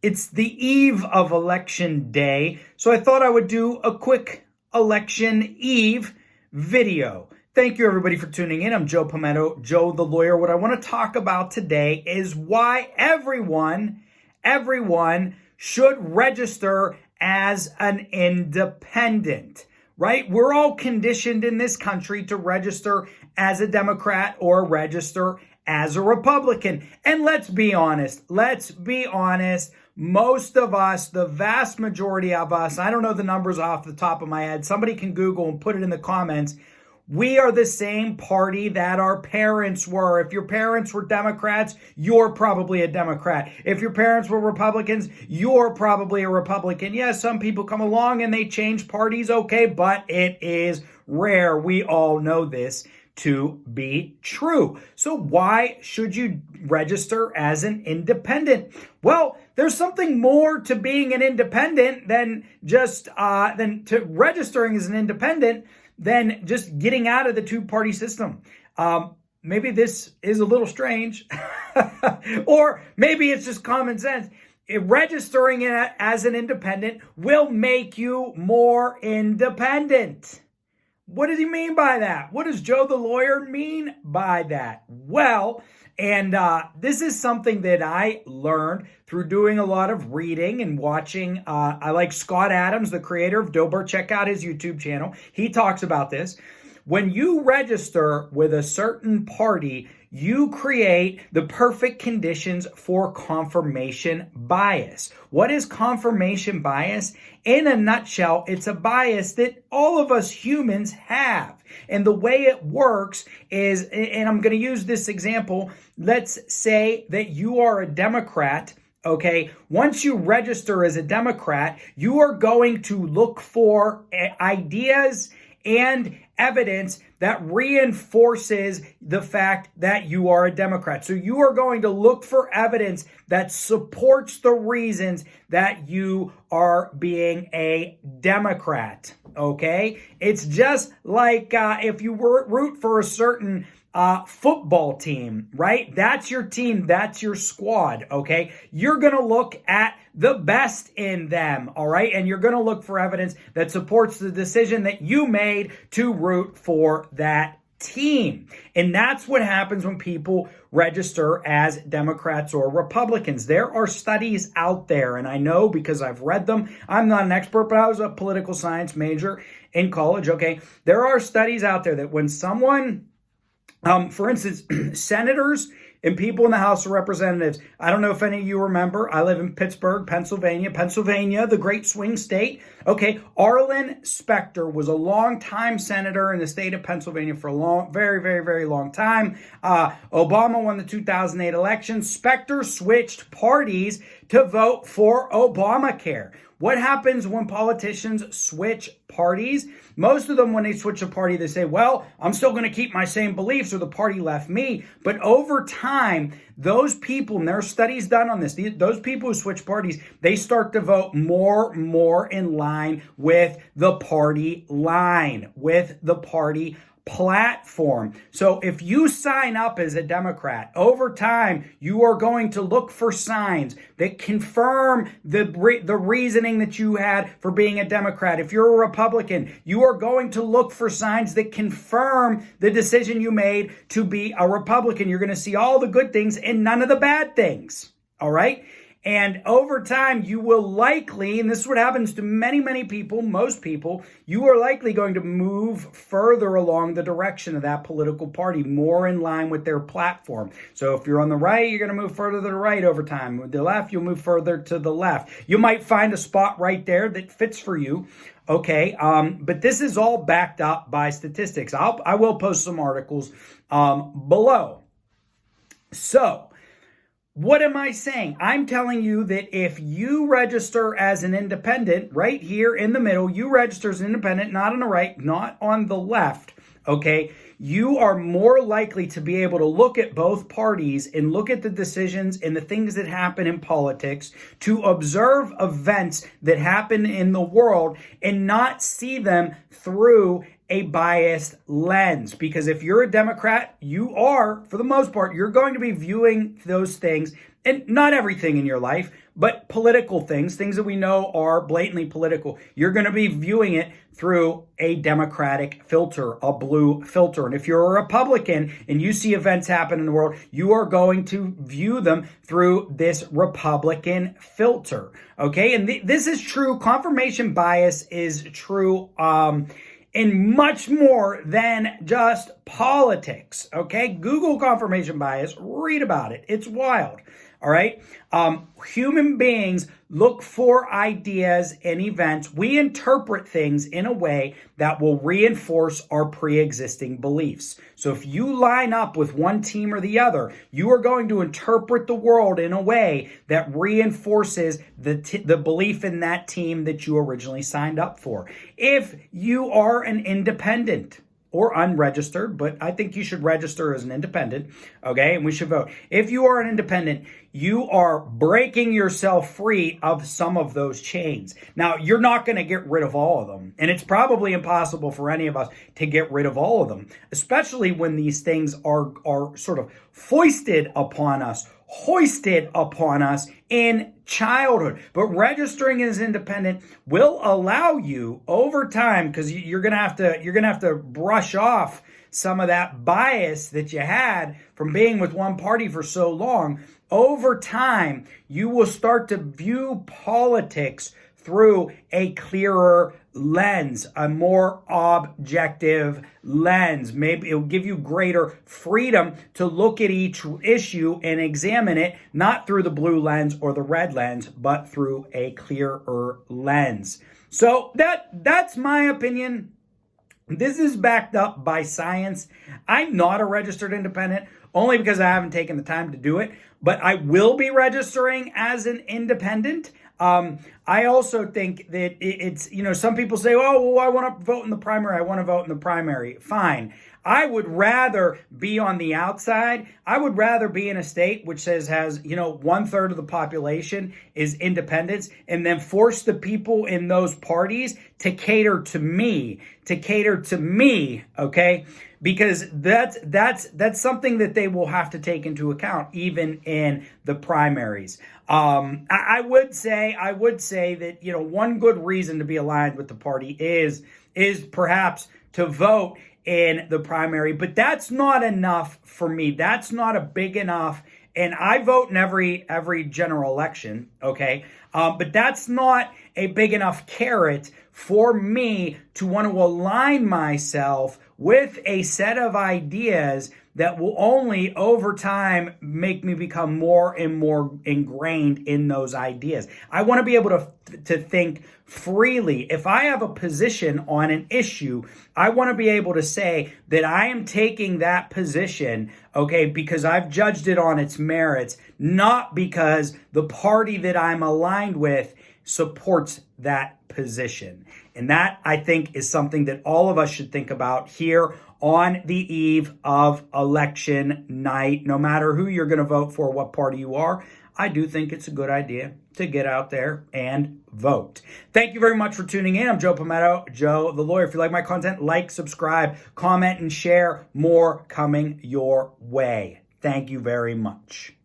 It's the eve of election day, so I thought I would do a quick election eve video. Thank you everybody for tuning in. I'm Joe Pometto, Joe the lawyer. What I want to talk about today is why everyone should register as an independent, right? We're all conditioned in this country to register as a Democrat or register as a Republican. And let's be honest, most of us, the vast majority of us, I don't know the numbers off the top of my head, somebody can Google and put it in the comments, we are the same party that our parents were. If your parents were Democrats, you're probably a Democrat. If your parents were Republicans, you're probably a Republican. Yes, some people come along and they change parties, okay, but it is rare. We all know this to be true. So why should you register as an independent? Well, there's something more to being an independent than just to registering as an independent than just getting out of the two-party system. Maybe this is a little strange, or maybe it's just common sense. Registering as an independent will make you more independent. What does he mean by that? What does Joe the lawyer mean by that? Well, and this is something that I learned through doing a lot of reading and watching. I like Scott Adams, the creator of Dilbert. Check out his YouTube channel. He talks about this. When you register with a certain party, you create the perfect conditions for confirmation bias. What is confirmation bias? In a nutshell, it's a bias that all of us humans have. And the way it works is, and I'm going to use this example, let's say that you are a Democrat. Okay, once you register as a Democrat, you are going to look for ideas and evidence that reinforces the fact that you are a Democrat. So you are going to look for evidence that supports the reasons that you are being a Democrat. Okay, it's just like if you root for a certain football team, right? That's your team. That's your squad. Okay. You're going to look at the best in them. All right. And you're going to look for evidence that supports the decision that you made to root for that team. And that's what happens when people register as Democrats or Republicans. There are studies out there, and I know because I've read them. I'm not an expert, but I was a political science major in college. Okay. There are studies out there that when someone for instance, senators and people in the House of Representatives. I don't know if any of you remember. I live in Pittsburgh, Pennsylvania, the great swing state. Okay, Arlen Specter was a long-time senator in the state of Pennsylvania for a very long time. Obama won the 2008 election. Specter switched parties to vote for Obamacare. What happens when politicians switch parties? Most of them, when they switch a party, they say, well, I'm still going to keep my same beliefs or the party left me. But over time, those people, and there are studies done on this, those people who switch parties, they start to vote more in line with the party line, with the party platform. So if you sign up as a Democrat, over time, you are going to look for signs that confirm the reasoning that you had for being a Democrat. If you're a Republican, you are going to look for signs that confirm the decision you made to be a Republican. You're going to see all the good things and none of the bad things. All right? And over time, you will likely, and this is what happens to many people, most people, you are likely going to move further along the direction of that political party, more in line with their platform. So if you're on the right, you're going to move further to the right over time. With the left, you'll move further to the left. You might find a spot right there that fits for you. Okay, but this is all backed up by statistics. I will post some articles below. So, what am I saying? I'm telling you that if you register as an independent, right here in the middle, you register as an independent, not on the right, not on the left, okay? You are more likely to be able to look at both parties and look at the decisions and the things that happen in politics, to observe events that happen in the world and not see them through a biased lens. Because if you're a Democrat, you are, for the most part, you're going to be viewing those things and not everything in your life, but political things that we know are blatantly political, you're going to be viewing it through a Democratic filter, a blue filter. And if you're a Republican and you see events happen in the world, you are going to view them through this Republican filter. Okay. And this is true. Confirmation bias is true, in much more than just politics. Okay. Google confirmation bias, read about it. It's wild. All right. Human beings look for ideas and events. We interpret things in a way that will reinforce our pre-existing beliefs. So if you line up with one team or the other, you are going to interpret the world in a way that reinforces the belief in that team that you originally signed up for. If you are an independent, or unregistered, but I think you should register as an independent, okay? And we should vote. If you are an independent, you are breaking yourself free of some of those chains. Now, you're not going to get rid of all of them, and it's probably impossible for any of us to get rid of all of them, especially when these things are sort of hoisted upon us in childhood. But registering as independent will allow you over time, because you're gonna have to brush off some of that bias that you had from being with one party for so long. Over time, you will start to view politics through a clearer lens, a more objective lens. Maybe it'll give you greater freedom to look at each issue and examine it, not through the blue lens or the red lens, but through a clearer lens. So that's my opinion. This is backed up by science. I'm not a registered independent, only because I haven't taken the time to do it, but I will be registering as an independent. I also think that it's, some people say, oh, well, I want to vote in the primary. I want to vote in the primary. Fine. I would rather be on the outside. I would rather be in a state which has 1/3 of the population is independents, and then force the people in those parties to cater to me, okay? Because that's something that they will have to take into account even in the primaries. I would say that, one good reason to be aligned with the party is perhaps to vote in the primary, but that's not enough for me. That's not a big enough, and I vote in every general election, okay? But that's not a big enough carrot for me to want to align myself with a set of ideas that will only over time make me become more and more ingrained in those ideas. I want to be able to think freely. If I have a position on an issue, I want to be able to say that I am taking that position, okay, because I've judged it on its merits, not because the party that I'm aligned with supports that position. And that, I think, is something that all of us should think about here on the eve of election night. No matter who you're going to vote for, what party you are, I do think it's a good idea to get out there and vote. Thank you very much for tuning in. I'm Joe Pometto, Joe the Lawyer. If you like my content, like, subscribe, comment, and share. More coming your way. Thank you very much.